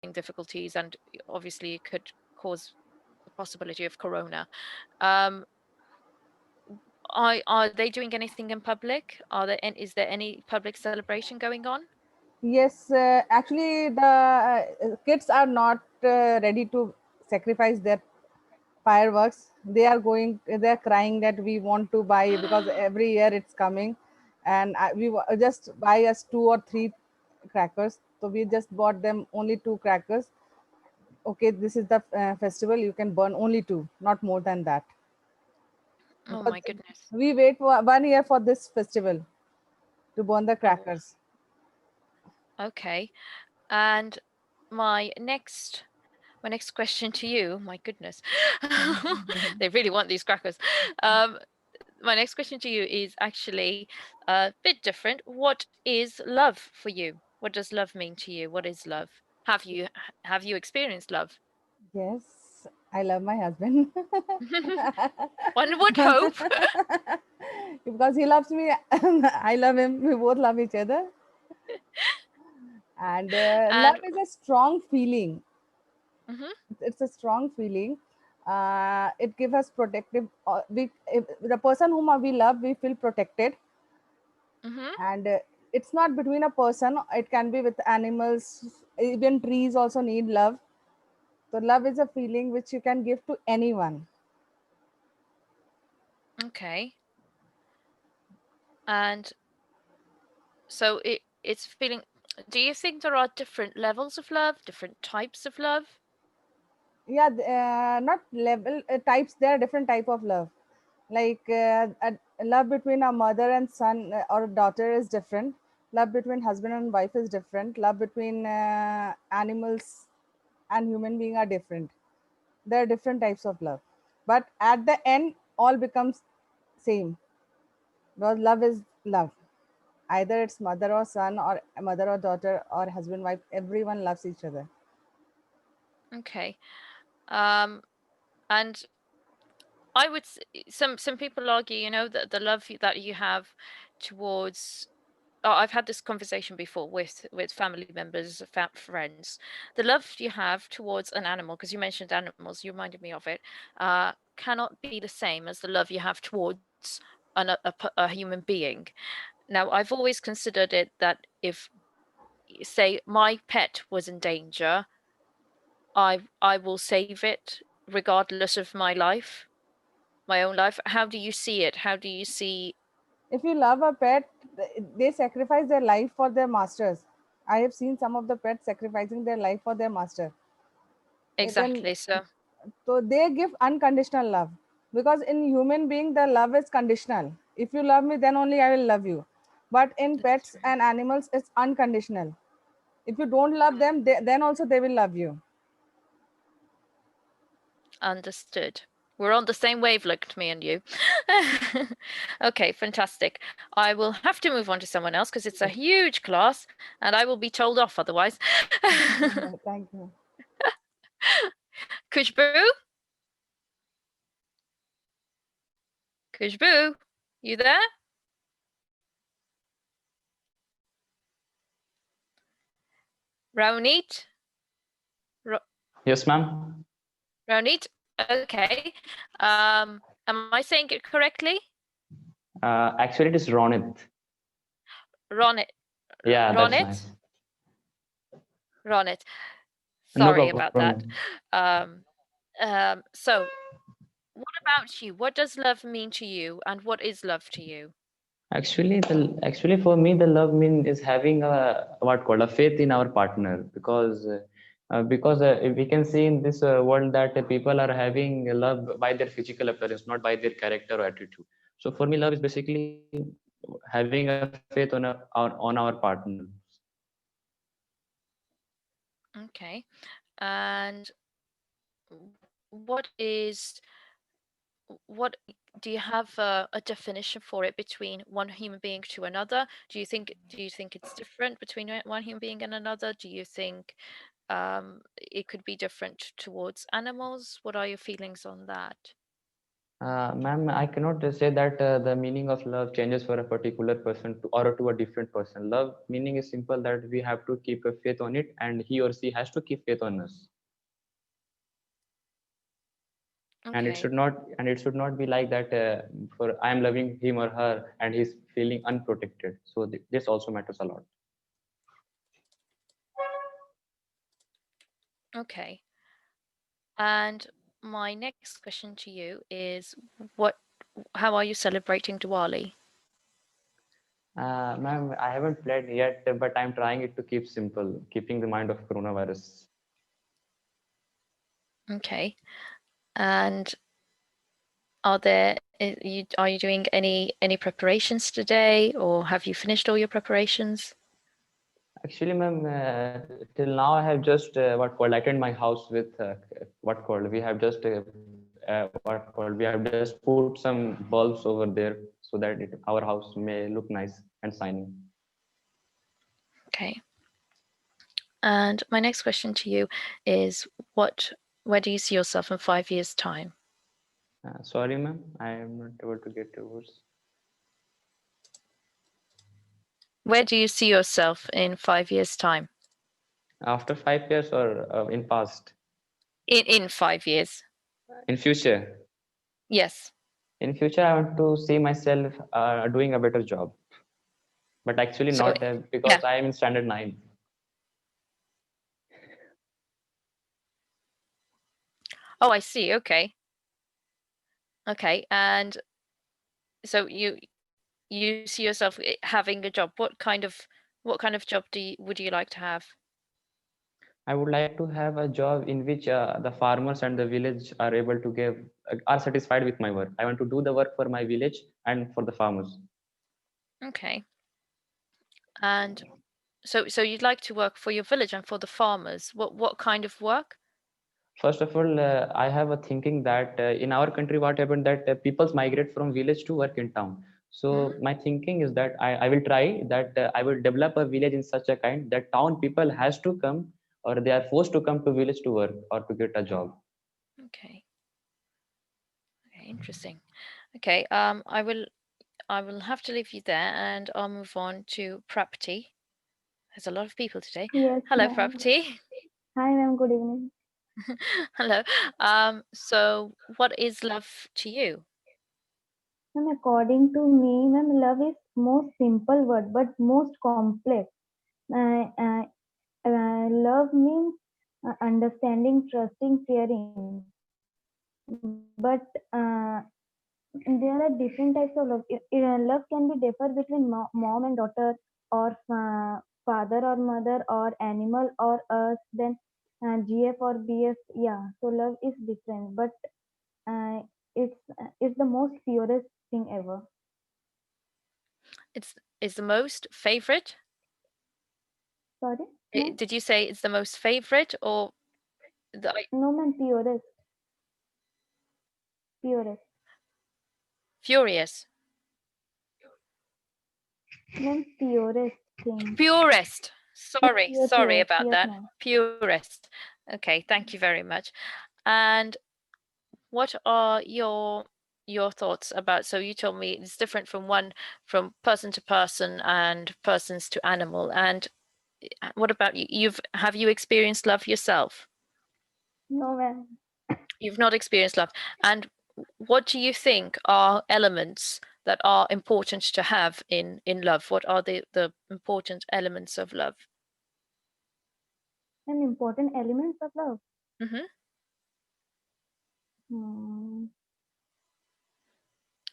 difficulties, and obviously it could cause the possibility of corona. Um, are they doing anything in public? Is there any public celebration going on? Yes, actually, the kids are not ready to sacrifice their fireworks. They are going, they are crying that we want to buy because every year it's coming, and just buy us 2 or 3 crackers. So we just bought them only 2 crackers. Okay, this is the festival. You can burn only two, not more than that, Oh because my goodness. we wait for 1 year for this festival to burn the Oh, crackers. okay. And my next my next question to you, my goodness, they really want these crackers. Um, my next question to you is actually a bit different. What is love for you? What does love mean to you? What is love? Have you experienced love? Yes, I love my husband. One would hope. Because he loves me, I love him. We both love each other, and love And is a strong feeling. mhm, It's a strong feeling. It gives us protective. We, if the person whom we love, we feel protected, mhm, and it's not between a person. It can be with animals. Even trees also need love. So love is a feeling which you can give to anyone. okay. And so it's feeling. Do you think there are different levels of love, different types of love? Yeah, not level types. There are different type of love, like love between a mother and son or a daughter is different. Love between husband and wife is different. Love between animals and human being are different. There are different types of love, but at the end all becomes same, because love is love. Either it's mother or son, or mother or daughter, or husband wife, everyone loves each other. Okay. Um, and I would some people argue, that the love that you have towards I've had this conversation before with family members, friends. The love you have towards an animal, because you mentioned animals, you reminded me of it, cannot be the same as the love you have towards a human being. Now, I've always considered it that if, say, my pet was in danger, I will save it regardless of my life, my own life. How do you see it? How do you see? If you love a pet, they sacrifice their life for their masters. I have seen some of the pets sacrificing their life for their master. Even Exactly. So so, they give unconditional love, because in human being the love is conditional. If you love me, then only I will love you. But in that's pets true. and animals, it's unconditional. If you don't love them, then also they will love you. Understood. We're on the same wavelength, me and you. Okay, fantastic. I will have to move on to someone else because it's a huge class and I will be told off otherwise. Thank you. Kushbu? Kushbu? You there? Ronit? Ro- Yes, ma'am. Ronit? Okay. Am I saying it correctly? Actually, it is Ronit. Ronit. Yeah, that's Ronit? nice. Ronit. No Sorry about that. problem. Um, so what about you? What does love mean to you, and what is love to you? Actually for me, the love mean is having a what called a faith in our partner, because we can see in this world that people are having love by their physical appearance, not by their character or attitude. So for me, love is basically having a faith on our partner. Okay. And what is what do you have a definition for it between one human being to another? Do you think it's different between one human being and another? Do you think it could be different towards animals? What are your feelings on that? Ma'am, I cannot say that the meaning of love changes for a particular person or to a different person. Love meaning is simple that we have to keep a faith on it, and he or she has to keep faith on us. And Okay. it should not be like that for I am loving him or her and he's feeling unprotected. So this also matters a lot. Okay. And my next question to you is what how are you celebrating Diwali? Ma'am, I haven't played yet, but I'm trying it to keep simple, keeping the mind of coronavirus. Okay. And are you doing any preparations today, or have you finished all your preparations? Actually, ma'am, till now I have just what called lightened my house with what called we have just what called we have just put some bulbs over there so that our house may look nice and shiny. Okay. And my next question to you is what where do you see yourself in 5 years' time? Sorry, ma'am, I am not able to get your words. Where do you see yourself in 5 years' time? After 5 years or in past, In 5 years. in future. Yes. In future, I want to see myself doing a better job, but actually So not yeah. because I am in standard nine. Oh, I see. Okay. Okay. And so you see yourself having a job. What kind of job would you like to have? I would like to have a job in which the farmers and the village are able to give are satisfied with my work. I want to do the work for my village and for the farmers. Okay. And so you'd like to work for your village and for the farmers. What kind of work? First of all, I have a thinking that in our country, what happened that peoples migrate from village to work in town. Hmm? So my thinking is that I will try that I will develop a village in such a kind that town people has to come or they are forced to come to village to work or to get a job. Okay. Okay, interesting. Okay, I will have to leave you there and I'll move on to Prapti. There's a lot of people today. Yes, Hello, ma'am. Prapti. Hi, ma'am. Good evening. Hello. So what is love to you? Ma'am, according to me, ma'am, love is most simple word but most complex. Uh, uh, Love means understanding, trusting, caring. But there are different types of love. Love can be differ between mom and daughter, or father or mother, or animal or us. Then GF or BF. Yeah. So love is different, but uh, it's the most purest thing ever. It's is the most favorite? Sorry, ma'am. Did you say it's the most favorite or the No, ma'am. Purest, furious? ma'am. Purest thing. Purest. Yes, yes, Sorry yes, about yes, that. ma'am. Purest. Okay, thank you very much. And what are your thoughts about, so you told me it's different from person to person and persons to animal, and what about you? Have you experienced love yourself? No, ma'am. You've not experienced love. And what do you think are elements that are important to have in love? What are the important elements of love? An important elements of love. Hmm. Hmm.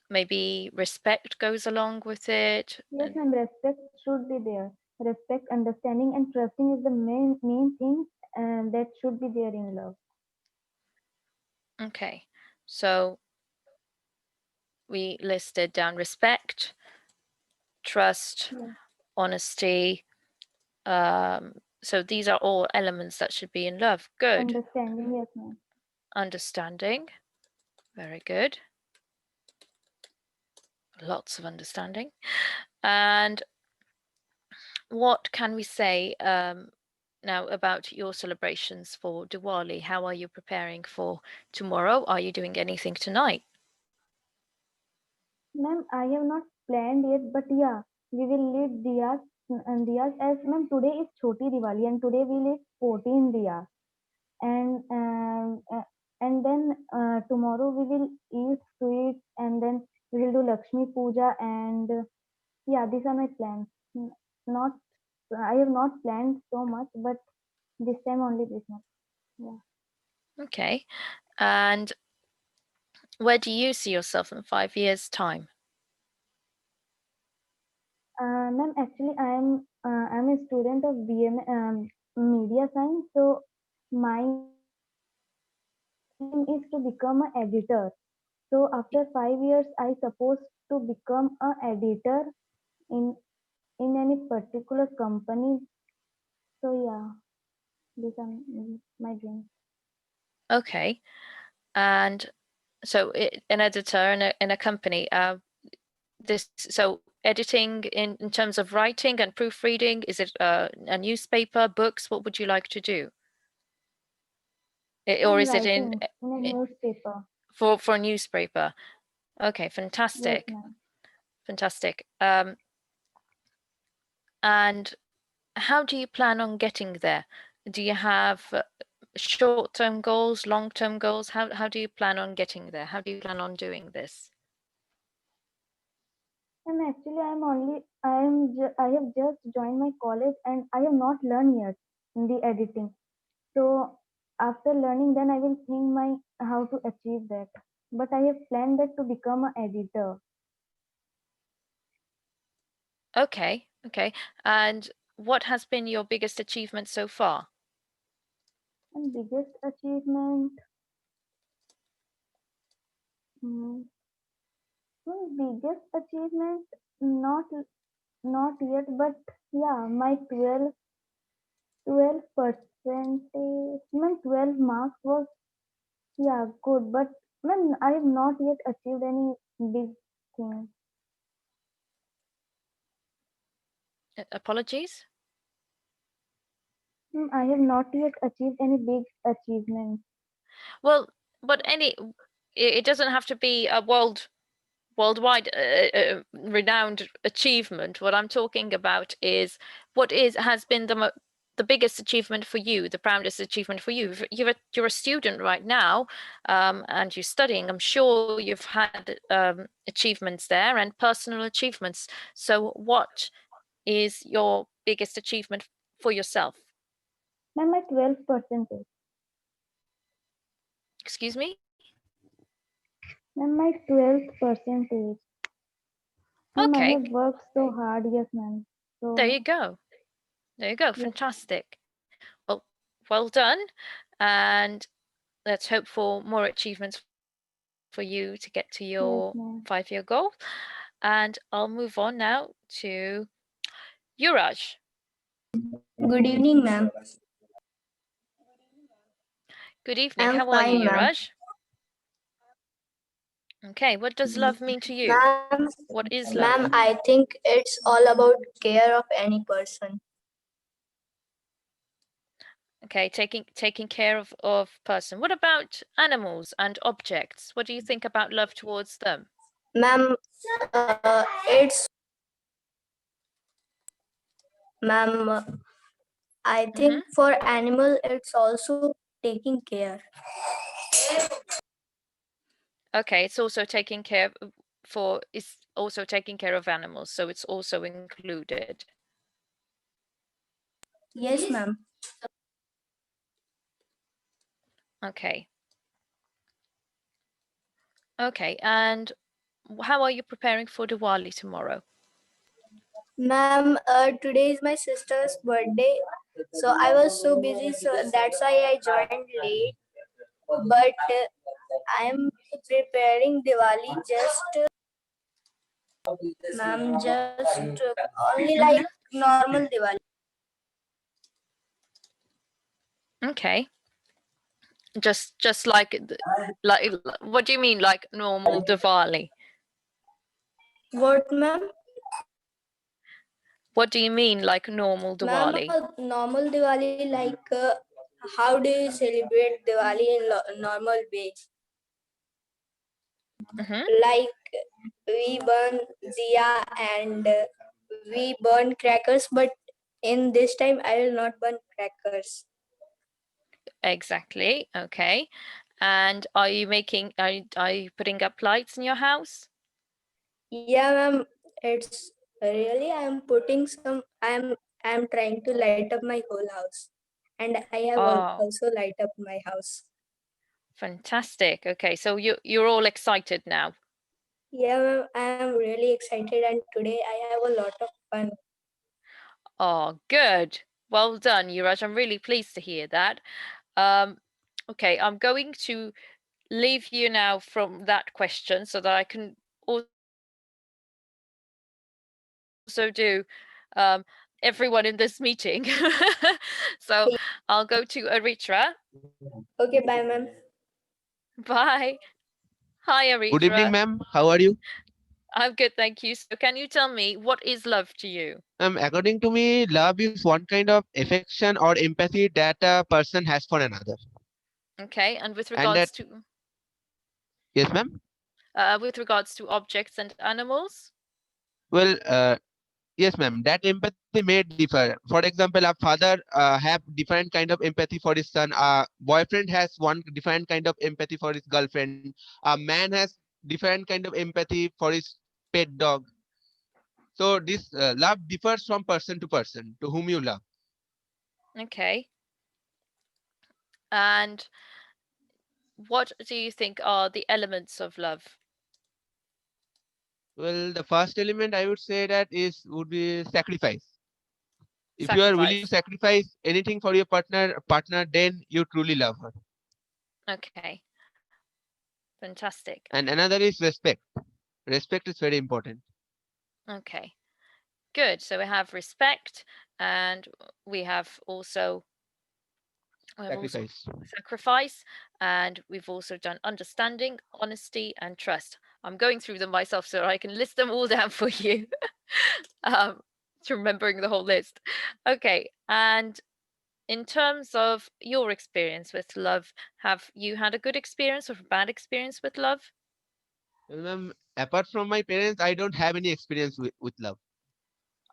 Maybe respect goes along with it. Yes, ma'am. Respect should be there. Respect, understanding, and trusting is the main thing, and that should be there in love. Okay, so we listed down respect, trust, Yeah. honesty. So these are all elements that should be in love. Good. Understanding, yes, ma'am. Understanding. Very good. Lots of understanding. And what can we say now about your celebrations for Diwali? How are you preparing for tomorrow? Are you doing anything tonight? Ma'am, I have not planned yet, but yeah, we will lit diyas and diyas as ma'am today is Choti Diwali and today we lit 14 diyas and then tomorrow we will eat sweets and then we will do Lakshmi Puja and yeah, these are my plans. Not I have not planned so much, but this time only this much. Yeah. Okay. And where do you see yourself in 5 years' time? Ma'am, actually, I'm a student of BM Media Science. So my aim is to become an editor. So after 5 years, I supposed to become a editor in in any particular company. So yeah, these are my dreams. Okay. And so an editor in a company, this so editing in terms of writing and proofreading, is it a newspaper, books? What would you like to do? Or I'm is it writing in a newspaper. for a newspaper? Okay, Yes, fantastic. ma'am. Fantastic. And how do you plan on getting there? Do you have short-term goals, long-term goals? How do you plan on getting there? How do you plan on doing this? And actually, I have just joined my college and I have not learned yet in the editing. So after learning, then I will think my how to achieve that. But I have planned that to become an editor. Okay, okay. And what has been your biggest achievement so far? And biggest achievement, hmm, biggest achievement, not not yet, but yeah, my 12 percentage, my 12 marks was yeah good, but man, I have not yet achieved any big thing. Apologies? I have not yet achieved any big achievement. Well, but it doesn't have to be a worldwide renowned achievement. What I'm talking about is what is has been the biggest achievement for you, the proudest achievement for you. You're a student right now, and you're studying. I'm sure you've had achievements there and personal achievements. So, what is your biggest achievement for yourself? Ma'am, my 12 percentage. Excuse me? Ma'am, my 12th percentage. Ma'am, I Okay, have worked so hard. Yes, ma'am. there So, you go. There you go. yes, Fantastic. Well, well done. And let's hope for more achievements for you to get to your yes, 5 year ma'am. goal. And I'll move on now to Yuraj. Good evening, ma'am. Good evening. I'm How are fine, you, ma'am. Yuraj? Okay, what does love mean to you? Ma'am, What is ma'am, love? I think it's all about care of any person. Okay, taking care of person. What about animals and objects? What do you think about love towards them? Ma'am, it's ma'am. I Mm-hmm. think for animal, it's also taking care. Okay, it's also taking care for it's also taking care of animals, so it's also included. Yes, ma'am. Okay. Okay, and how are you preparing for Diwali tomorrow? Ma'am, today is my sister's birthday, so I was so busy, so that's why I joined late. But I am preparing Diwali just, ma'am, just only like Mm-hmm. normal Diwali. Okay. Just like like what do you mean like normal Diwali? What, ma'am? What do you mean like normal Ma'am, Diwali? normal Diwali, like how do you celebrate Diwali in normal way? Mm-hmm. Like we burn Zia and we burn crackers, but in this time I will not burn crackers. Exactly. Okay. And are you making are you putting up lights in your house? Yeah, ma'am. It's really I'm trying to light up my whole house, and I have Oh, also light up my house. fantastic. Okay, so you're all excited now. Yeah, ma'am. I am really excited, and today I have a lot of fun. Oh, good. Well done, Yuraj. I'm really pleased to hear that. Um, okay, I'm going to leave you now from that question so that I can also do everyone in this meeting. So I'll go to Aritra. Okay, bye, ma'am. Bye. Hi, Good evening, Aritra. ma'am. How are you? I'm good, thank you. So can you tell me what is love to you? According to me, love is one kind of affection or empathy that a person has for another. Okay, and And that, yes, ma'am. with regards to objects and animals? Well, yes, ma'am. That empathy may differ. For example, a father have different kind of empathy for his son. A boyfriend has one different kind of empathy for his girlfriend. A man has different kind of empathy for his pet dog. So this love differs from person to person to whom you love. Okay. And what do you think are the elements of love? Well, the first element I would say that is would be sacrifice. If you are willing to Sacrifice. sacrifice anything for your partner, then you truly love her. Okay, fantastic. And another is respect. Respect is very important. Okay, good. So we have respect, and we have also Sacrifice. sacrifice, and we've also done understanding, honesty, and trust. I'm going through them myself so I can list them all down for you. um, to remembering the whole list. Okay, and in terms of your experience with love, have you had a good experience or a bad experience with love Well, ma'am, apart from my parents, I don't have any experience with love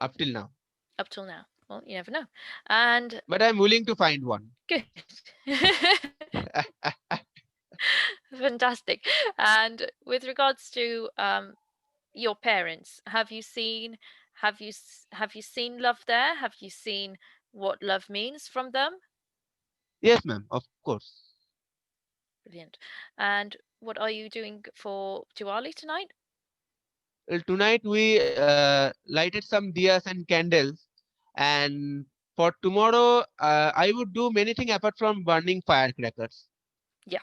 up till now. up till now? Well, you never know. And But I'm willing to find one. good. Fantastic. And with regards to your parents, have you seen love there? Have you seen what love means from them? Yes, ma'am, of course. Brilliant. And what are you doing for Diwali tonight? Well, tonight we lighted some diyas and candles. And for tomorrow, I would do many things apart from burning firecrackers. Yeah.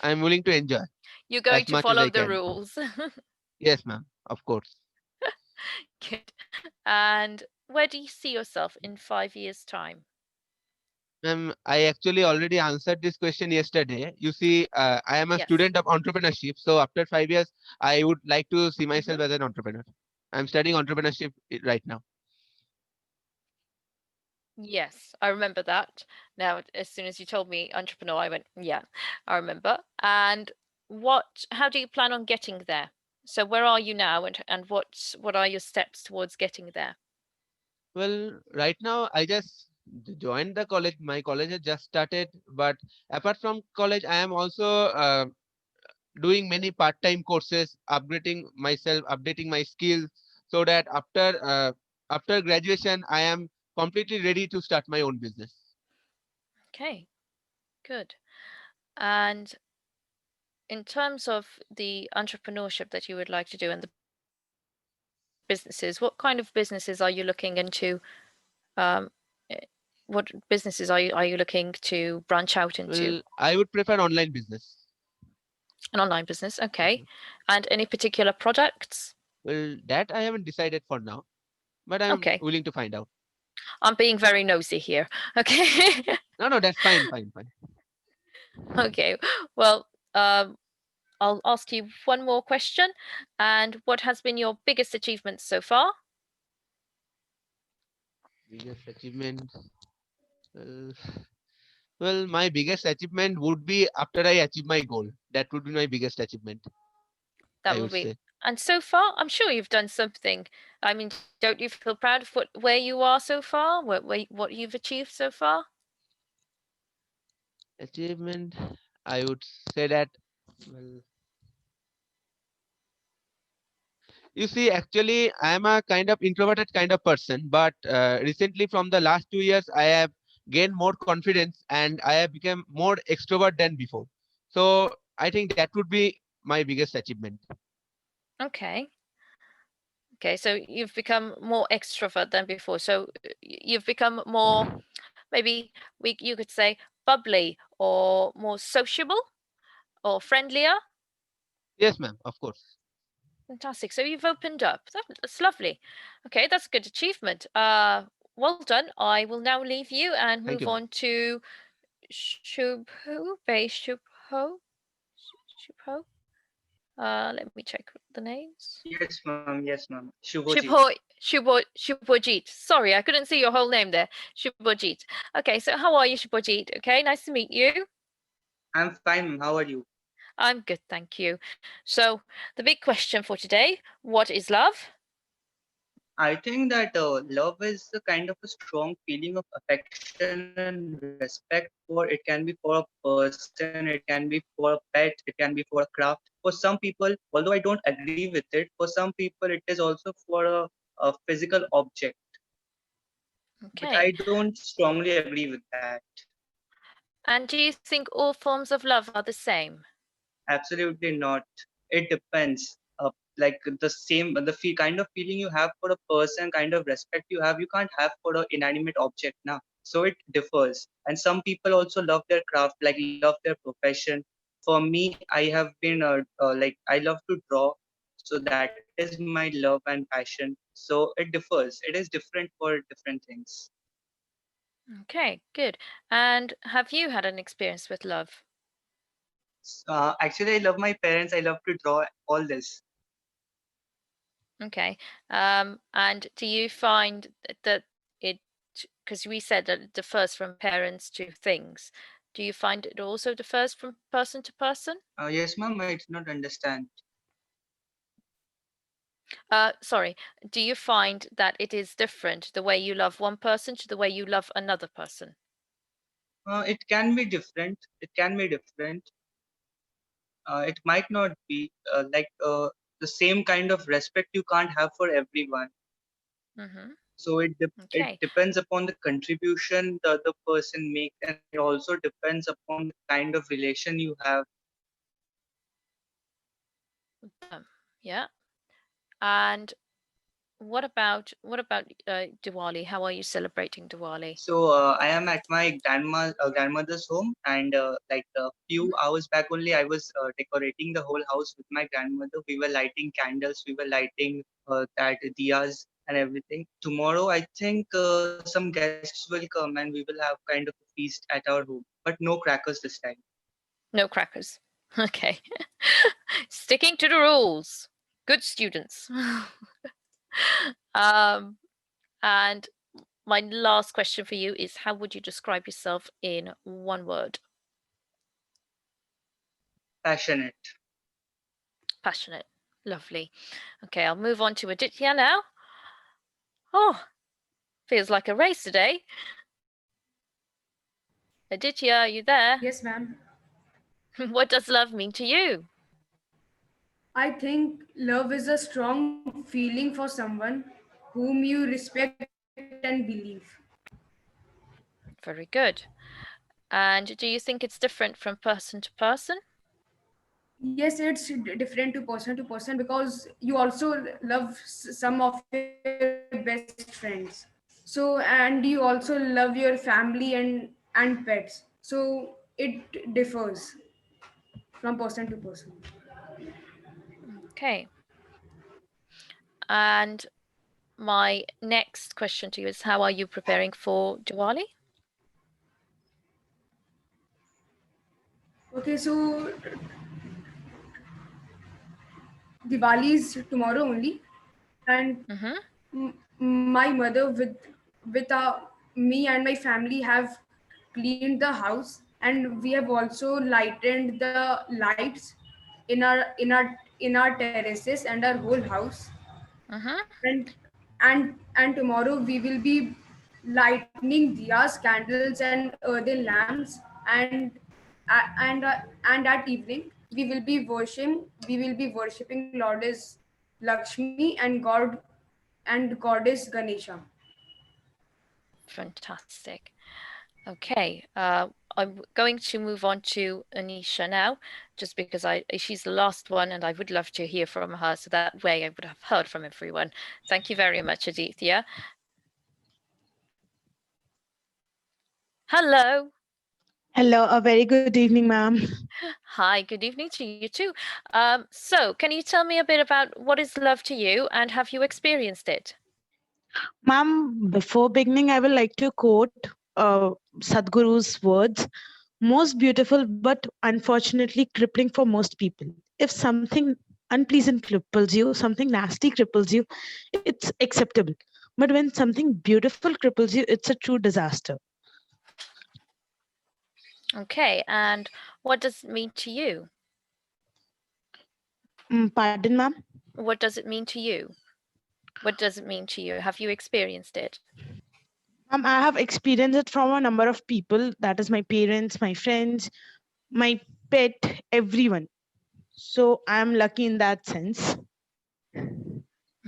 I'm willing to enjoy You're going as to much as follow I the can. rules. Yes, ma'am, of course. Good. And where do you see yourself in 5 years' time? I actually already answered this question yesterday. You see, I am a Yes. student of entrepreneurship. So after 5 years, I would like to see Hmm. myself as an entrepreneur. I'm studying entrepreneurship right now. Yes, I remember that. Now, as soon as you told me entrepreneur, I went, yeah, I remember. And how do you plan on getting there? So where are you now and what are your steps towards getting there? Well, right now, I just joined the college. My college has just started. But apart from college, I am also doing many part-time courses, upgrading myself, updating my skills, so that after graduation, I am completely ready to start my own business. Okay, good. And in terms of the entrepreneurship that you would like to do and the businesses, what kind of businesses are you looking into? Um, eh, what businesses are you looking to branch out into? Well, I would prefer online business. An online business, okay. Mhm. And any particular products? Well, that I haven't decided for now, but I'm Okay, willing to find out. I'm being very nosy here. Okay. No, no, that's fine, fine, fine. Okay. Well, um, I'll ask you one more question. And what has been your biggest achievement so far? Biggest achievement. Well, well, my biggest achievement would be after I achieve my goal. That would be my biggest achievement, That I would would be say. And so far, I'm sure you've done something. I mean, don't you feel proud of where you are so far? What you've achieved so far? Achievement, I would say that, well, you see, actually, I am a kind of introverted kind of person, but recently, from the last 2 years, I have gained more confidence and I have become more extrovert than before. So I think that would be my biggest achievement. Okay. Okay, so you've become more extrovert than before. So you've become more, maybe you could say bubbly or more sociable or friendlier. Yes, ma'am, of course. Fantastic. So you've opened up. That's lovely. Okay, that's a good achievement. Well done. I will now leave you and Thank move you, ma'am. on to Shubho. Let me check the names. Yes, ma'am. Shubhojit. Shubhojit. Sorry, I couldn't see your whole name there. Shubhojit. Okay, so how are you, Shubhojit? Okay, nice to meet you. I'm fine, ma'am. How are you? I'm good, thank you. So, the big question for today, what is love? I think that love is a kind of a strong feeling of affection and respect for it can be for a person, it can be for a pet, it can be for a craft. For some people, although I don't agree with it, for some people it is also for a physical object. But I Okay. don't strongly agree with that. And do you think all forms of love are the same? Absolutely not. It depends. Like the same, the kind of feeling you have for a person, kind of respect you have, you can't have for an inanimate object now. So it differs. And some people also love their craft, like love their profession. For me, I have been like I love to draw, so that is my love and passion. So it differs. It is different for different things. Okay, good. And have you had an experience with love? Actually, I love my parents. I love to draw all this. Okay. And do you find that it, because we said that it differs from parents to things, do you find it also differs from person to person? Yes, ma'am. I did not understand. Sorry, do you find that it is different the way you love one person to the way you love another person? It can be different. It can be different. It might not be the same kind of respect you can't have for everyone. Mm-hmm. So it Okay. depends upon the contribution the other person makes, and it also depends upon the kind of relation you have. Yeah. And what about Diwali? How are you celebrating Diwali? So I am at my grandmother's home, and like a few hours back only, I was decorating the whole house with my grandmother. We were lighting candles, we were lighting that diyas and everything. Tomorrow, I think some guests will come, and we will have kind of a feast at our home, but no crackers this time. No crackers. Okay. Sticking to the rules. Good students. um, and my last question for you is how would you describe yourself in one word? Passionate. Passionate. Lovely. Okay, I'll move on to Aditya now. Oh, feels like a race today. Aditya, are you there? Yes, ma'am. What does love mean to you? I think love is a strong feeling for someone whom you respect and believe. Very good. And do you think it's different from person to person? Yes, it's different to person because you also love some of your best friends. So and you also love your family and pets. So it differs from person to person. Okay. And my next question to you is how are you preparing for Diwali? Okay, so Diwali is tomorrow only, and Mm-hmm. my mother with me and my family have cleaned the house, and we have also lightened the lights in our in our terraces and our whole house. Mm-hmm. And tomorrow we will be lightening diyas, candles, and earthen lamps, and at evening we will be worshipping Lordess Lakshmi and Goddess Ganesha. Fantastic. Okay. I'm going to move on to Anisha now, just because she's the last one, and I would love to hear from her, so that way I would have heard from everyone. Thank you very much, Aditya. Hello. Hello, a very good evening, ma'am. Hi, good evening to you too. So can you tell me a bit about what is love to you, and have you experienced it? Ma'am, before beginning, I would like to quote Sadhguru's words: most beautiful, but unfortunately crippling for most people. If something unpleasant cripples you, something nasty cripples you, it's acceptable. But when something beautiful cripples you, it's a true disaster. Okay, and what does it mean to you? Pardon, ma'am? What does it mean to you? What does it mean to you? Have you experienced it? I have experienced it from a number of people. That is my parents, my friends, my pet, everyone. So I'm lucky in that sense.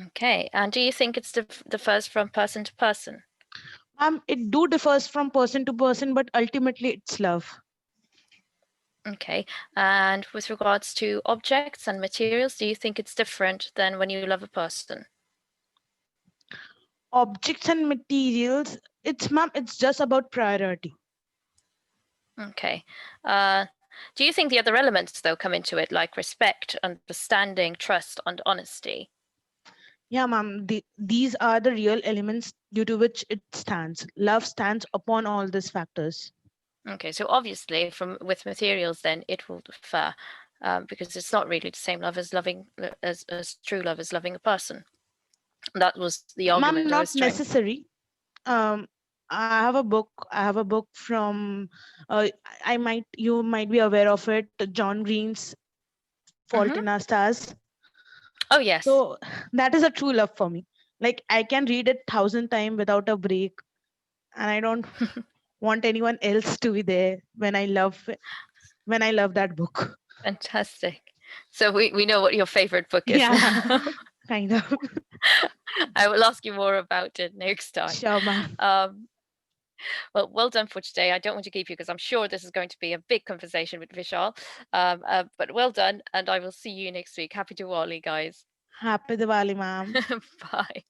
Okay, and do you think it's differs from person to person? It do differs from person to person, but ultimately it's love. Okay, and with regards to objects and materials, do you think it's different than when you love a person? Objects and materials, it's just about priority. Okay. Do you think the other elements, though, come into it, like respect, understanding, trust, and honesty? Yeah, ma'am. These are the real elements due to which it stands. Love stands upon all these factors. Okay, so obviously, from with materials, then it will differ, because it's not really the same love as loving as true love as loving a person. That was the Ma'am, argument I not was trying. necessary. Um, I have a book. I have a book from. You might be aware of it. John Green's Fault Mm-hmm. in Our Stars. Oh yes, So that is a true love for me. Like I can read it 1,000 times without a break, and I don't want anyone else to be there when I love that book. fantastic. So we know what your favorite book is Yeah, now. kind of. I will ask you more about it next time. Sure, ma'am. Well done for today. I don't want to keep you because I'm sure this is going to be a big conversation with Vishal. But well done, and I will see you next week. Happy Diwali, guys. Happy Diwali, ma'am. Bye.